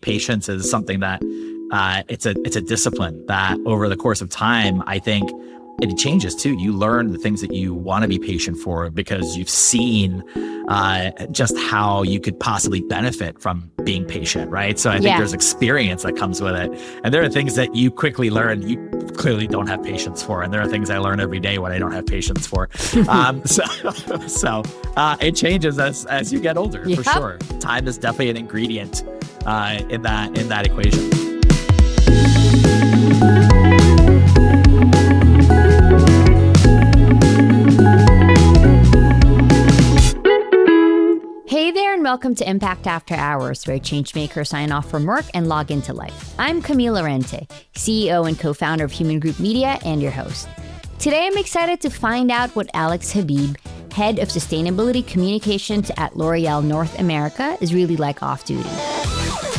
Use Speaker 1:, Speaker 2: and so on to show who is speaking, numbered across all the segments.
Speaker 1: patience is something that it's a discipline that over the course of time, I think it changes too. You learn the things that you want to be patient for because you've seen just how you could possibly benefit from being patient, right? So I think there's experience that comes with it. And there are things that you quickly learn you clearly don't have patience for. And there are things I learn every day what I don't have patience for. So it changes as you get older, for sure. Time is definitely an ingredient in that equation.
Speaker 2: Hey there, and welcome to Impact After Hours, where changemakers sign off from work and log into life. I'm Camille Lorente, CEO and co-founder of Hueman Group Media and your host. Today, I'm excited to find out what Alex Habib, head of sustainability communications at L'Oreal North America, is really like off-duty.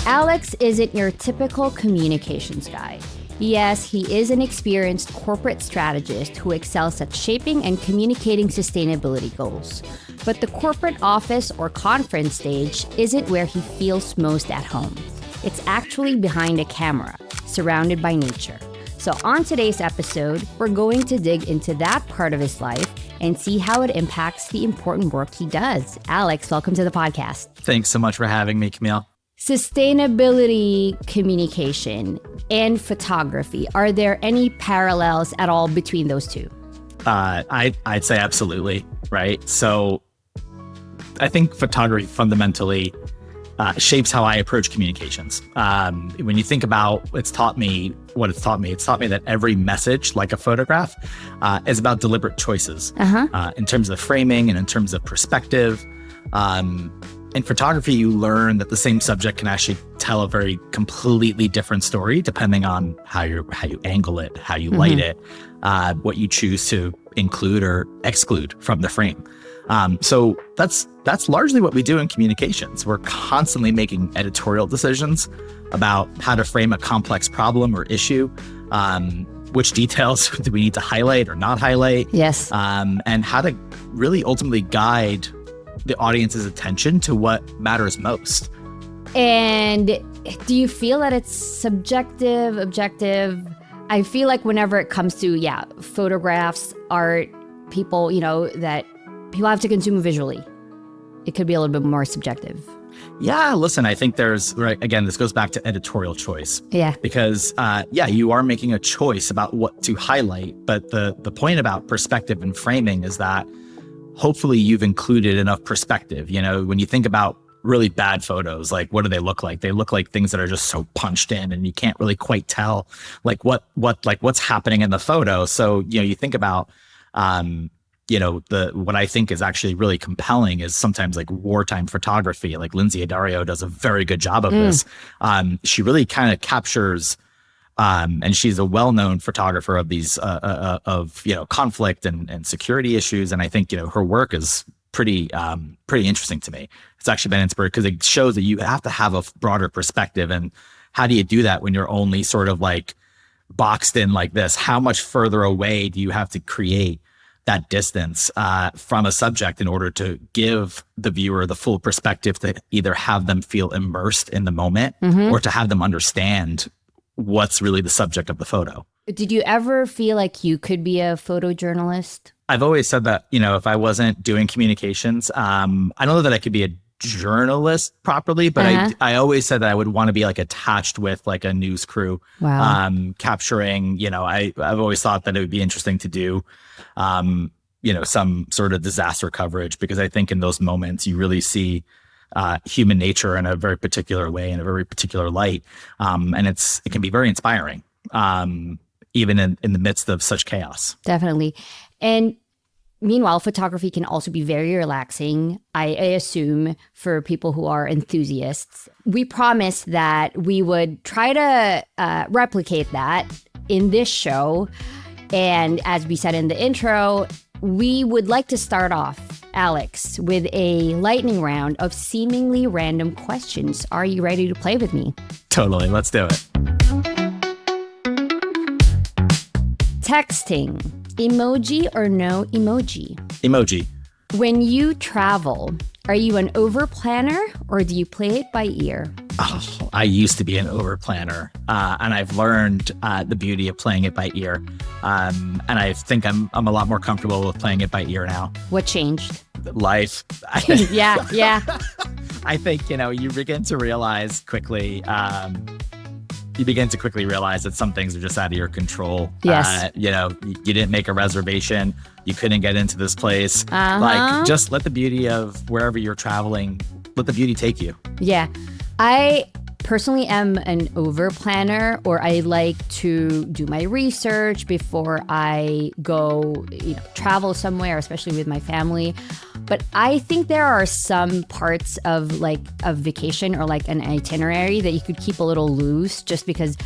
Speaker 2: Alex isn't your typical communications guy. Yes, he is an experienced corporate strategist who excels at shaping and communicating sustainability goals. But the corporate office or conference stage isn't where he feels most at home. It's actually behind a camera, surrounded by nature. So on today's episode, we're going to dig into that part of his life and see how it impacts the important work he does. Alex, welcome to the podcast.
Speaker 1: Thanks so much for having me, Camille.
Speaker 2: Sustainability communication and photography. Are there any parallels at all between those two?
Speaker 1: I'd say absolutely, right? So I think photography fundamentally shapes how I approach communications. When you think about it's taught me that every message, like a photograph, is about deliberate choices in terms of framing and in terms of perspective. In photography, you learn that the same subject can actually tell a very completely different story depending on how you angle it, how you light it, what you choose to include or exclude from the frame. So that's largely what we do in communications. We're constantly making editorial decisions about how to frame a complex problem or issue. Which details do we need to highlight or not highlight?
Speaker 2: Yes.
Speaker 1: And how to really ultimately guide the audience's attention to what matters most.
Speaker 2: And do you feel that it's subjective, objective? I feel like whenever it comes to, photographs, art, people, that people have to consume visually. It could be a little bit more subjective.
Speaker 1: Yeah, listen, I think again, this goes back to editorial choice.
Speaker 2: Yeah.
Speaker 1: Because, you are making a choice about what to highlight. But the point about perspective and framing is that hopefully you've included enough perspective. When you think about really bad photos, like what do they look like? They look like things that are just so punched in and you can't really quite tell what's happening in the photo. So, you think about, what I think is actually really compelling is sometimes like wartime photography. Like Lindsay Addario does a very good job of this. She really kind of captures and she's a well-known photographer of these conflict and security issues. And I think, her work is pretty interesting to me. It's actually been inspired because it shows that you have to have a broader perspective. And how do you do that when you're only sort of like boxed in like this? How much further away do you have to create that distance from a subject in order to give the viewer the full perspective to either have them feel immersed in the moment or to have them understand what's really the subject of the photo.
Speaker 2: Did you ever feel like you could be a photojournalist?
Speaker 1: I've always said that, if I wasn't doing communications, I don't know that I could be a journalist properly, but I always said that I would want to be like attached with like a news crew.
Speaker 2: Wow.
Speaker 1: Capturing, I've always thought that it would be interesting to do, some sort of disaster coverage, because I think in those moments you really see human nature in a very particular way, in a very particular light. And it can be very inspiring, even in the midst of such chaos.
Speaker 2: Definitely. And meanwhile, photography can also be very relaxing, I assume, for people who are enthusiasts. We promised that we would try to replicate that in this show. And as we said in the intro, we would like to start off, Alex, with a lightning round of seemingly random questions. Are you ready to play with me?
Speaker 1: Totally. Let's do it.
Speaker 2: Texting, emoji or no emoji?
Speaker 1: Emoji.
Speaker 2: When you travel, are you an over planner or do you play it by ear?
Speaker 1: Oh, I used to be an over planner, and I've learned the beauty of playing it by ear. And I think I'm a lot more comfortable with playing it by ear now.
Speaker 2: What changed?
Speaker 1: Life.
Speaker 2: Yeah.
Speaker 1: I think, you begin to realize quickly, that some things are just out of your control.
Speaker 2: Yes.
Speaker 1: You didn't make a reservation. You couldn't get into this place.
Speaker 2: Uh-huh.
Speaker 1: Just let the beauty of wherever you're traveling, let the beauty take you.
Speaker 2: Yeah. I personally am an over planner, or I like to do my research before I go, travel somewhere, especially with my family. But I think there are some parts of like a vacation or like an itinerary that you could keep a little loose, just because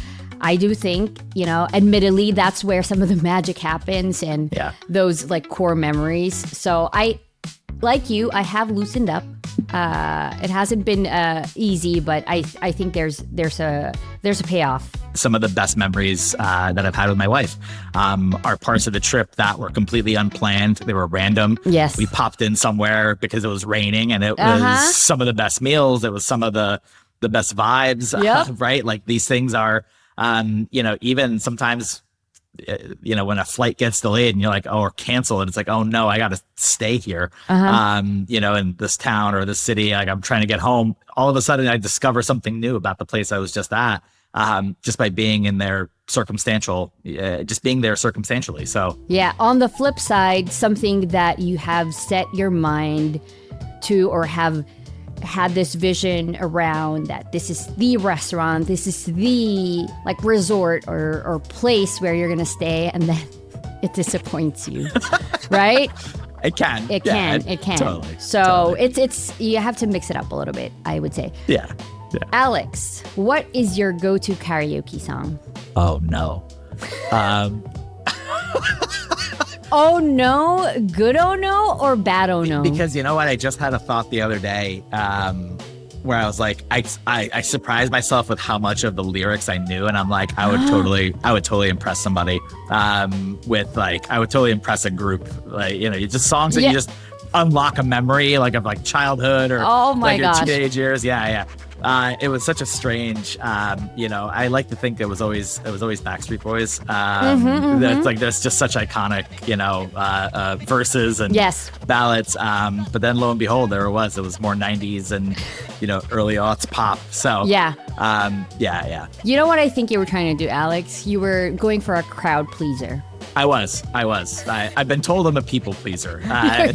Speaker 2: I do think, admittedly, that's where some of the magic happens and those like core memories. So like you, I have loosened up. It hasn't been easy, but I think there's a payoff.
Speaker 1: Some of the best memories that I've had with my wife are parts of the trip that were completely unplanned. They were random.
Speaker 2: Yes.
Speaker 1: We popped in somewhere because it was raining, and it was some of the best meals. It was some of the best vibes, right? Like these things are, even sometimes, when a flight gets delayed and you're like, or canceled, and it's like, oh no, I got to stay here, in this town or this city. Like I'm trying to get home. All of a sudden I discover something new about the place I was just at, just by being in there just being there circumstantially. So
Speaker 2: yeah, on the flip side, something that you have set your mind to, or have had this vision around, that this is the restaurant, this is the like resort or place where you're gonna stay, and then it disappoints you, right?
Speaker 1: It can.
Speaker 2: Totally. So it's you have to mix it up a little bit, I would say.
Speaker 1: Yeah.
Speaker 2: Alex, what is your go-to karaoke song?
Speaker 1: Oh no.
Speaker 2: Oh no, good oh no, or bad oh no?
Speaker 1: Because you know what? I just had a thought the other day where I was like, I surprised myself with how much of the lyrics I knew, and I'm like, I would totally impress somebody I would totally impress a group, like just songs that you just unlock a memory like of like childhood or your teenage years. It was such a strange, I like to think it was always Backstreet Boys. That's like, there's just such iconic, verses and ballads. But then lo and behold, it was more 90s and, early aughts pop. So yeah.
Speaker 2: You know what I think you were trying to do, Alex? You were going for a crowd pleaser.
Speaker 1: I was. I've been told I'm a people pleaser, not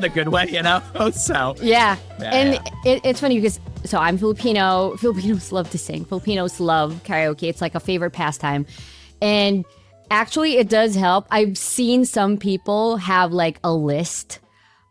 Speaker 1: the good way, So it's funny because I'm Filipino. Filipinos love to sing. Filipinos love karaoke. It's like a favorite pastime, and actually, it does help. I've seen some people have like a list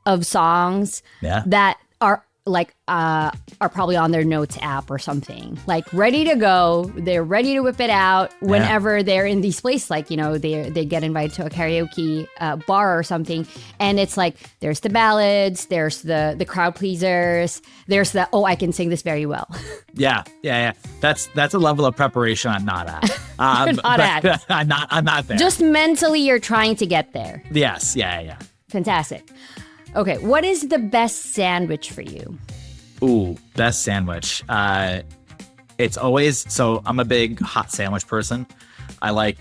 Speaker 1: of songs that are like are probably on their notes app or something, like ready to go. They're ready to whip it out whenever they're in these places, like they get invited to a karaoke bar or something, and it's like there's the ballads, there's the crowd pleasers, there's the I can sing this very well. Yeah. That's a level of preparation I'm not at. I'm not there.
Speaker 2: Just mentally, you're trying to get there.
Speaker 1: Yes. Yeah.
Speaker 2: Fantastic. Okay, what is the best sandwich for you?
Speaker 1: Ooh, best sandwich. It's always, so I'm a big hot sandwich person. I like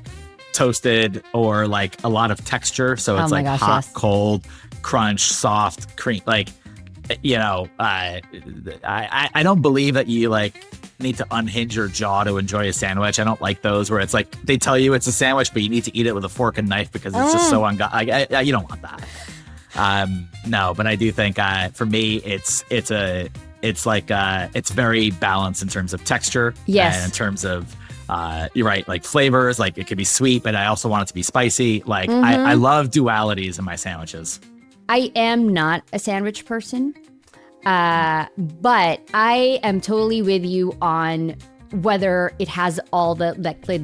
Speaker 1: toasted or like a lot of texture. So it's hot, cold, crunch, soft, cream. Like, I don't believe that you like need to unhinge your jaw to enjoy a sandwich. I don't like those where it's like they tell you it's a sandwich, but you need to eat it with a fork and knife because it's just so you don't want that. No, but I do think for me it's very balanced in terms of texture.
Speaker 2: Yes.
Speaker 1: And in terms of you're right, like flavors, like it could be sweet, but I also want it to be spicy. Like I love dualities in my sandwiches.
Speaker 2: I am not a sandwich person, but I am totally with you on whether it has all the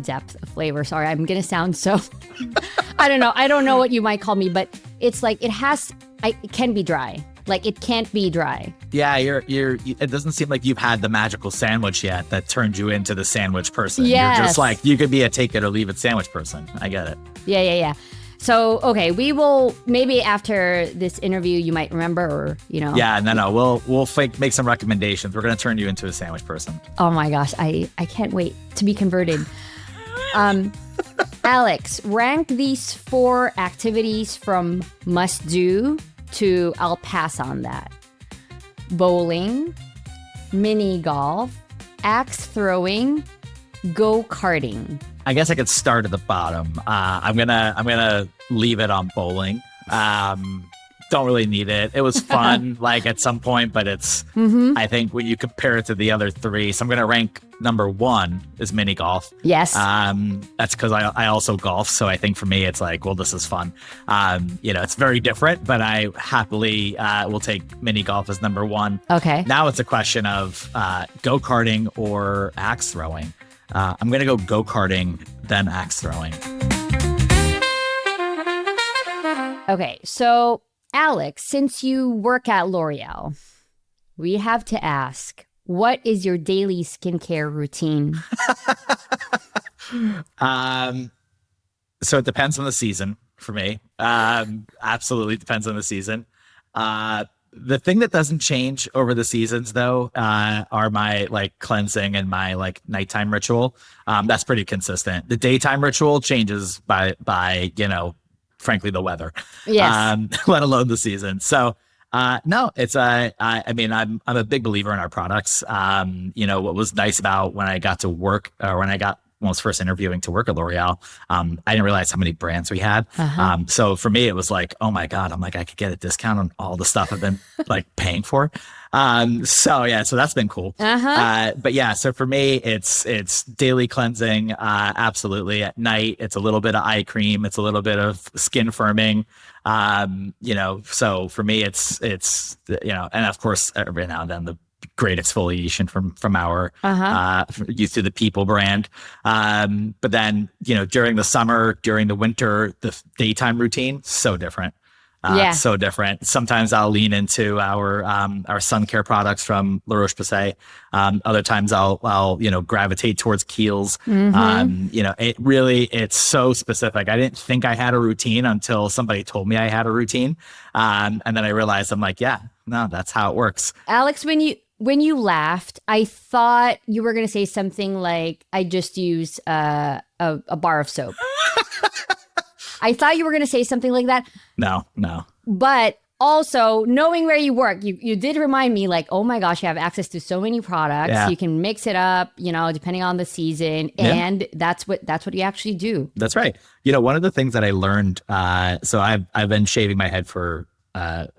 Speaker 2: depth of flavor. Sorry, I'm gonna sound so I don't know what you might call me, but it's like it can be dry. Like it can't be dry. Yeah,
Speaker 1: it doesn't seem like you've had the magical sandwich yet that turned you into the sandwich person.
Speaker 2: Yes.
Speaker 1: You're just like, you could be a take it or leave it sandwich person. I get it.
Speaker 2: Yeah. So, okay, we will, maybe after this interview, you might remember, or,
Speaker 1: Yeah, no. We'll make some recommendations. We're going to turn you into a sandwich person.
Speaker 2: Oh my gosh, I can't wait to be converted. Alex, rank these 4 activities from must do to I'll pass on that. Bowling, mini golf, axe throwing, go-karting.
Speaker 1: I guess I could start at the bottom. I'm gonna leave it on bowling. Don't really need it. It was fun, like at some point, but it's. I think when you compare it to the other 3, so I'm gonna rank number 1 is mini golf.
Speaker 2: Yes.
Speaker 1: That's because I also golf, so I think for me it's like, well, this is fun. It's very different, but I happily will take mini golf as number 1.
Speaker 2: Okay.
Speaker 1: Now it's a question of go-karting or axe throwing. I'm going to go go-karting, then axe throwing.
Speaker 2: Okay, so Alex, since you work at L'Oreal, we have to ask, what is your daily skincare routine?
Speaker 1: So it depends on the season for me. Absolutely depends on the season. The thing that doesn't change over the seasons, though, are my cleansing and my nighttime ritual. That's pretty consistent. The daytime ritual changes by frankly, the weather.
Speaker 2: Yes.
Speaker 1: Let alone the season. So, no, it's I'm a big believer in our products. What was nice about when I got to work, or when I was first interviewing to work at L'Oreal, I didn't realize how many brands we had. So for me, it was like, oh my God, I could get a discount on all the stuff I've been paying for. So that's been cool. But yeah, so for me, it's daily cleansing. Absolutely. At night, it's a little bit of eye cream. It's a little bit of skin firming. So for me, it's and of course, every now and then the great exfoliation from our used to the People brand. But then, during the summer, during the winter, the daytime routine, so different. So different. Sometimes I'll lean into our sun care products from La Roche-Posay. Other times I'll gravitate towards Kiehl's. It's so specific. I didn't think I had a routine until somebody told me I had a routine. And then I realized I'm like, yeah, no, that's how it works.
Speaker 2: Alex, when you laughed, I thought you were going to say something like, I just use a bar of soap. I thought you were going to say something like that.
Speaker 1: No.
Speaker 2: But also, knowing where you work, you did remind me, oh my gosh, you have access to so many products. Yeah. You can mix it up, depending on the season. And that's what you actually do.
Speaker 1: That's right. One of the things that I learned, so I've been shaving my head for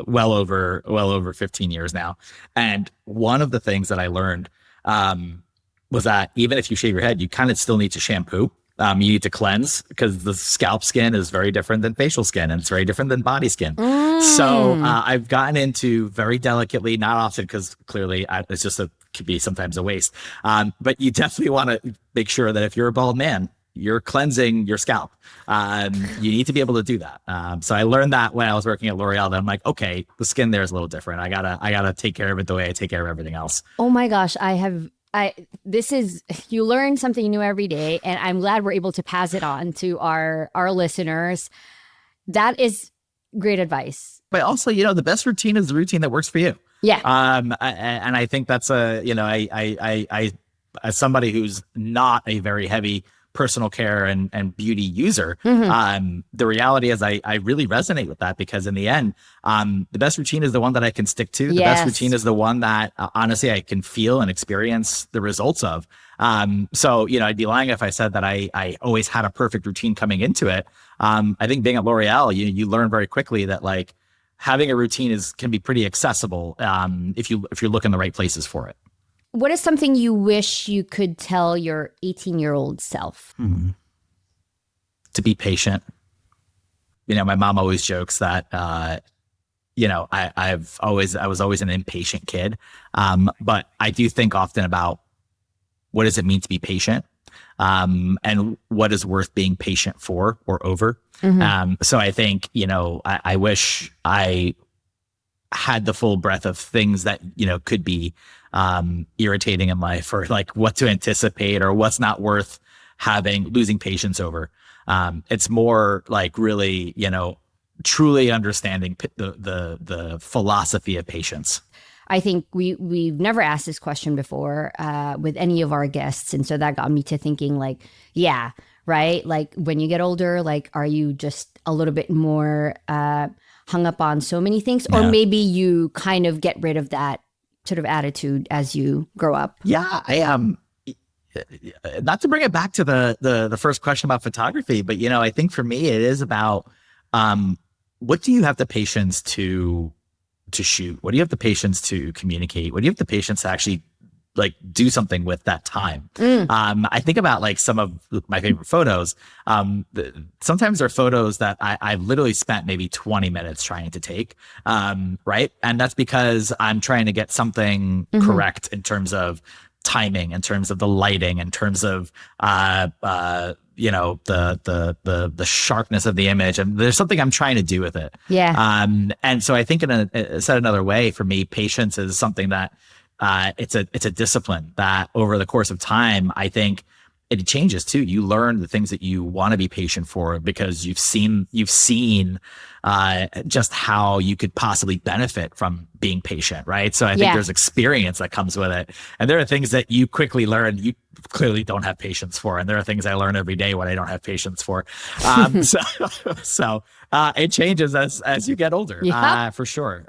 Speaker 1: well over 15 years now. And one of the things that I learned was that even if you shave your head, you kind of still need to shampoo. You need to cleanse, because the scalp skin is very different than facial skin, and it's very different than body skin. So I've gotten into very delicately, not often, because clearly it's just could be sometimes a waste. But you definitely want to make sure that if you're a bald man, you're cleansing your scalp. You need to be able to do that. So I learned that when I was working at L'Oreal, that I'm like, okay, the skin there is a little different. I gotta take care of it the way I take care of everything else.
Speaker 2: Oh my gosh, you learn something new every day, and I'm glad we're able to pass it on to our listeners. That is great advice.
Speaker 1: But also, the best routine is the routine that works for you.
Speaker 2: Yeah.
Speaker 1: And I think that's I as somebody who's not a very heavy personal care and beauty user, the reality is I really resonate with that, because in the end, the best routine is the one that I can stick to. The best routine is the one that honestly I can feel and experience the results of. So I'd be lying if I said that I always had a perfect routine coming into it. I think being at L'Oreal, you learn very quickly that having a routine can be pretty accessible if you look in the right places for it.
Speaker 2: What is something you wish you could tell your 18-year-old self?
Speaker 1: To be patient. My mom always jokes that, I was always an impatient kid. But I do think often about what does it mean to be patient, and what is worth being patient for or over. So I think, I wish I had the full breadth of things that, could be irritating in life, or what to anticipate, or what's not worth losing patience over. It's more like really, truly understanding the philosophy of patience.
Speaker 2: I think we've never asked this question before with any of our guests. And so that got me to thinking like, yeah, right? Like when you get older, like, are you just a little bit more hung up on so many things? Or maybe you kind of get rid of that sort of attitude as you grow up?
Speaker 1: Yeah, I am. Not to bring it back to the first question about photography, but, I think for me, it is about what do you have the patience to shoot? What do you have the patience to communicate? What do you have the patience to actually like do something with that time? I think about like some of my favorite photos. Sometimes they're photos that I've literally spent maybe 20 minutes trying to take. Right. And that's because I'm trying to get something correct in terms of timing, in terms of the lighting, in terms of the sharpness of the image, and there's something I'm trying to do with it.
Speaker 2: Yeah.
Speaker 1: And so I think said another way, for me, patience is something that it's a discipline that over the course of time, I think it changes too. You learn the things that you want to be patient for because you've seen just how you could possibly benefit from being patient, right? So I think there's experience that comes with it. And there are things that you quickly learn you clearly don't have patience for. And there are things I learn every day what I don't have patience for. So it changes as you get older, for sure.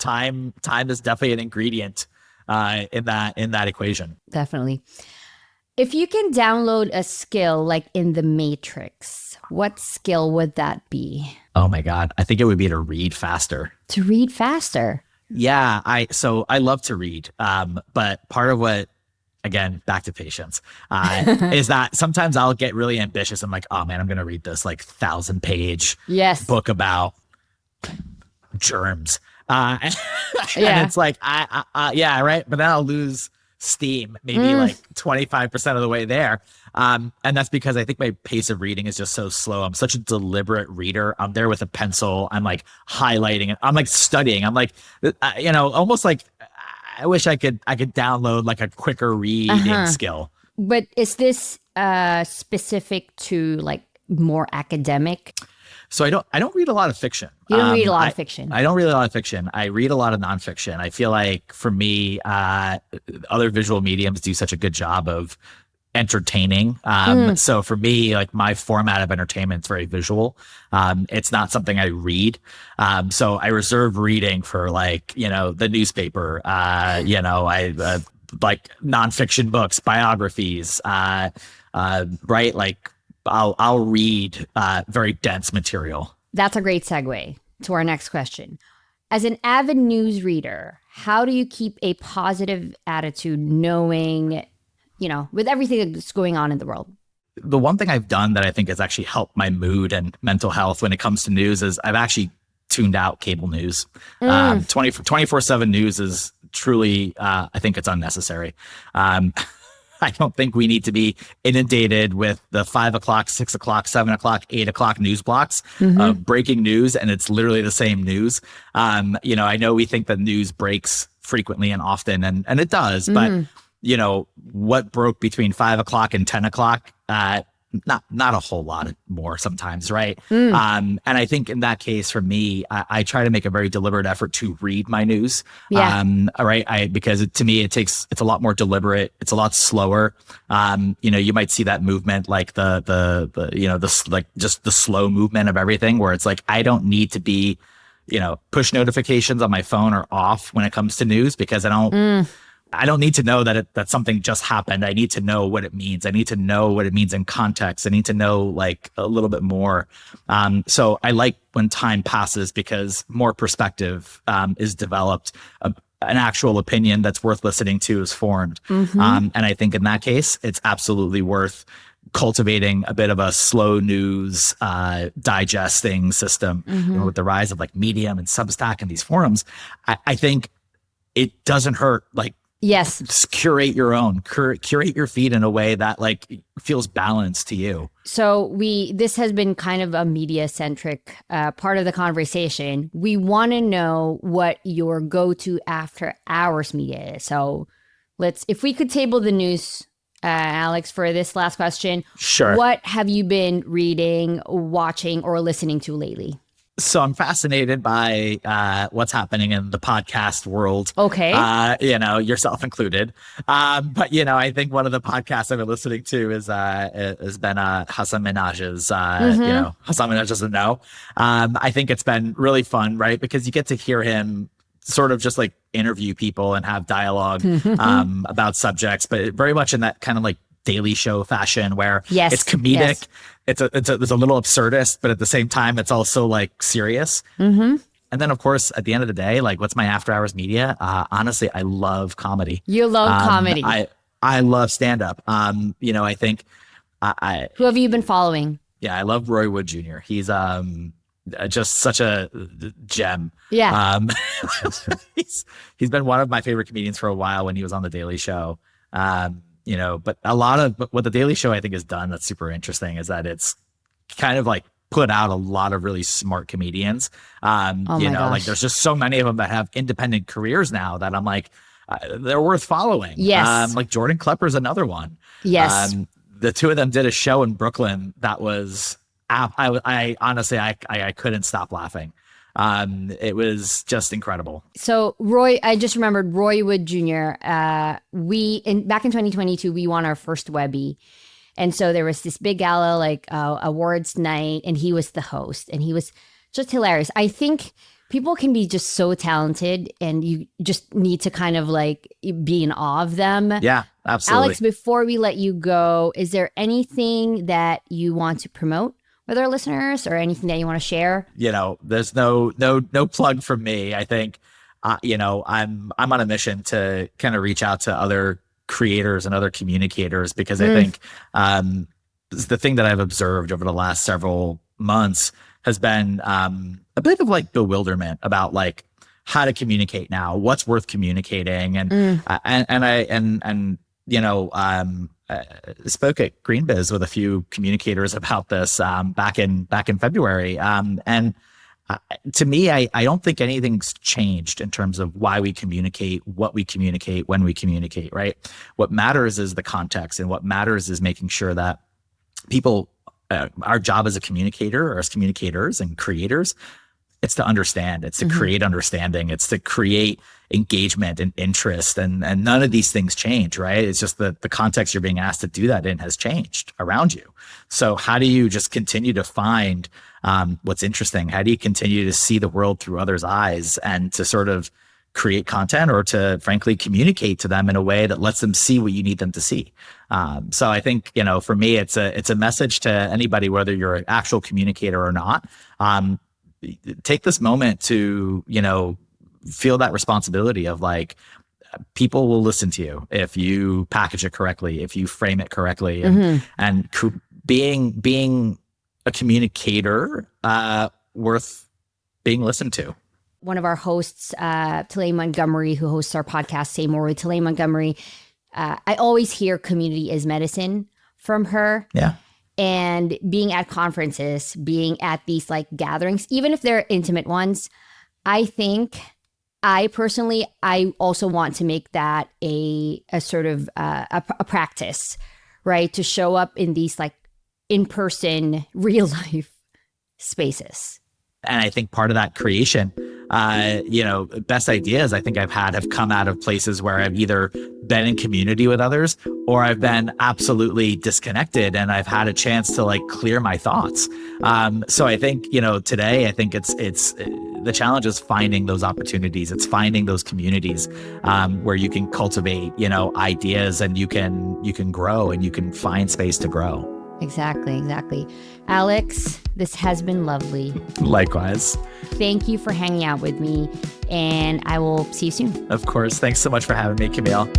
Speaker 1: Time is definitely an ingredient in that equation.
Speaker 2: Definitely. If you can download a skill like in the Matrix, what skill would that be?
Speaker 1: Oh my God. I think it would be to read faster.
Speaker 2: To read faster?
Speaker 1: Yeah. I love to read. But part of what, again, back to patience, is that sometimes I'll get really ambitious. I'm like, oh man, I'm going to read this like 1,000-page book about germs. And it's like, yeah, right. But then I'll lose steam maybe like 25% of the way there. And that's because I think my pace of reading is just so slow. I'm such a deliberate reader. I'm there with a pencil. I'm like highlighting it. I'm like studying. I'm like, almost like I wish I could download like a quicker reading skill.
Speaker 2: But is this specific to like more academic?
Speaker 1: So I don't read a lot of fiction.
Speaker 2: You don't read a lot of fiction.
Speaker 1: I don't read a lot of fiction. I read a lot of nonfiction. I feel like for me, other visual mediums do such a good job of entertaining. So for me, like my format of entertainment is very visual. It's not something I read. So I reserve reading for like, the newspaper, I like nonfiction books, biographies, right? Like I'll read very dense material.
Speaker 2: That's a great segue to our next question. As an avid news reader, how do you keep a positive attitude knowing, with everything that's going on in the world?
Speaker 1: The one thing I've done that I think has actually helped my mood and mental health when it comes to news is I've actually tuned out cable news. 24/7 news is truly, I think it's unnecessary. I don't think we need to be inundated with the 5 o'clock, 6 o'clock, 7 o'clock, 8 o'clock news blocks of breaking news. And it's literally the same news. I know we think that news breaks frequently and often, and it does, but what broke between 5 o'clock and 10 o'clock, not a whole lot more sometimes. Right. And I think in that case, for me, I try to make a very deliberate effort to read my news. Right. Because to me, it's a lot more deliberate. It's a lot slower. You might see that movement, like just the slow movement of everything, where it's like, I don't need to be, push notifications on my phone are off when it comes to news, because I don't need to know that something just happened. I need to know what it means. I need to know what it means in context. I need to know like a little bit more. So I like when time passes because more perspective is developed. An actual opinion that's worth listening to is formed. And I think in that case, it's absolutely worth cultivating a bit of a slow news digesting system. With the rise of like Medium and Substack and these forums, I think it doesn't hurt. Like,
Speaker 2: yes,
Speaker 1: curate your feed in a way that like feels balanced to you.
Speaker 2: So this has been kind of a media centric part of the conversation. We want to know what your go-to after hours media is. So if we could table the news Alex, for this last question.
Speaker 1: Sure.
Speaker 2: What have you been reading, watching, or listening to lately?
Speaker 1: So I'm fascinated by what's happening in the podcast world.
Speaker 2: Okay.
Speaker 1: Yourself included. But I think one of the podcasts I've been listening to has been Hasan Minhaj's. Hasan Minhaj doesn't know. I think it's been really fun, right? Because you get to hear him sort of just like interview people and have dialogue about subjects, but very much in that kind of like Daily Show fashion where it's comedic. Yes. It's a little absurdist, but at the same time, it's also like serious. Mm-hmm. And then, of course, at the end of the day, like, what's my after hours media? Honestly, I love comedy.
Speaker 2: You love comedy.
Speaker 1: I love stand up. I think
Speaker 2: who have you been following?
Speaker 1: Yeah, I love Roy Wood Jr. He's just such a gem.
Speaker 2: Yeah.
Speaker 1: He's been one of my favorite comedians for a while when he was on the Daily Show. But a lot of what the Daily Show I think has done that's super interesting is that it's kind of like put out a lot of really smart comedians. Like there's just so many of them that have independent careers now that I'm like, they're worth following.
Speaker 2: Yes.
Speaker 1: Like Jordan Klepper's another one.
Speaker 2: Yes.
Speaker 1: The two of them did a show in Brooklyn that was, I honestly, I couldn't stop laughing. It was just incredible.
Speaker 2: So Roy, I just remembered Roy Wood Jr. Back in 2022, we won our first Webby. And so there was this big gala, awards night, and he was the host, and he was just hilarious. I think people can be just so talented, and you just need to kind of like be in awe of them.
Speaker 1: Yeah, absolutely.
Speaker 2: Alex, before we let you go, is there anything that you want to promote with our listeners, or anything that you want to share?
Speaker 1: There's no plug from me. I think, I'm on a mission to kind of reach out to other creators and other communicators, because I think the thing that I've observed over the last several months has been a bit of like bewilderment about like how to communicate now, what's worth communicating, and spoke at GreenBiz with a few communicators about this back in February. To me, I don't think anything's changed in terms of why we communicate, what we communicate, when we communicate, right? What matters is the context, and what matters is making sure that people, our job as a communicator or as communicators and creators, it's to understand, it's to create understanding, it's to create engagement and interest, and none of these things change, right? It's just that the context you're being asked to do that in has changed around you. So how do you just continue to find what's interesting? How do you continue to see the world through others' eyes and to sort of create content, or to frankly communicate to them in a way that lets them see what you need them to see? So I think, for me, it's a message to anybody, whether you're an actual communicator or not. Take this moment to, feel that responsibility of like, people will listen to you if you package it correctly, if you frame it correctly, and being a communicator worth being listened to.
Speaker 2: One of our hosts, Talay Montgomery, who hosts our podcast, Say More with Talay Montgomery, I always hear community is medicine from her.
Speaker 1: Yeah.
Speaker 2: And being at conferences, being at these like gatherings, even if they're intimate ones, I think I also want to make that a sort of a practice, right? To show up in these like in-person, real life spaces.
Speaker 1: And I think part of that creation, best ideas I think I've had have come out of places where I've either been in community with others, or I've been absolutely disconnected and I've had a chance to like clear my thoughts. So I think, today I think it's the challenge is finding those opportunities. It's finding those communities where you can cultivate, ideas, and you can grow, and you can find space to grow.
Speaker 2: Exactly. Alex, this has been lovely.
Speaker 1: Likewise.
Speaker 2: Thank you for hanging out with me, and I will see you soon.
Speaker 1: Of course. Thanks so much for having me, Camille.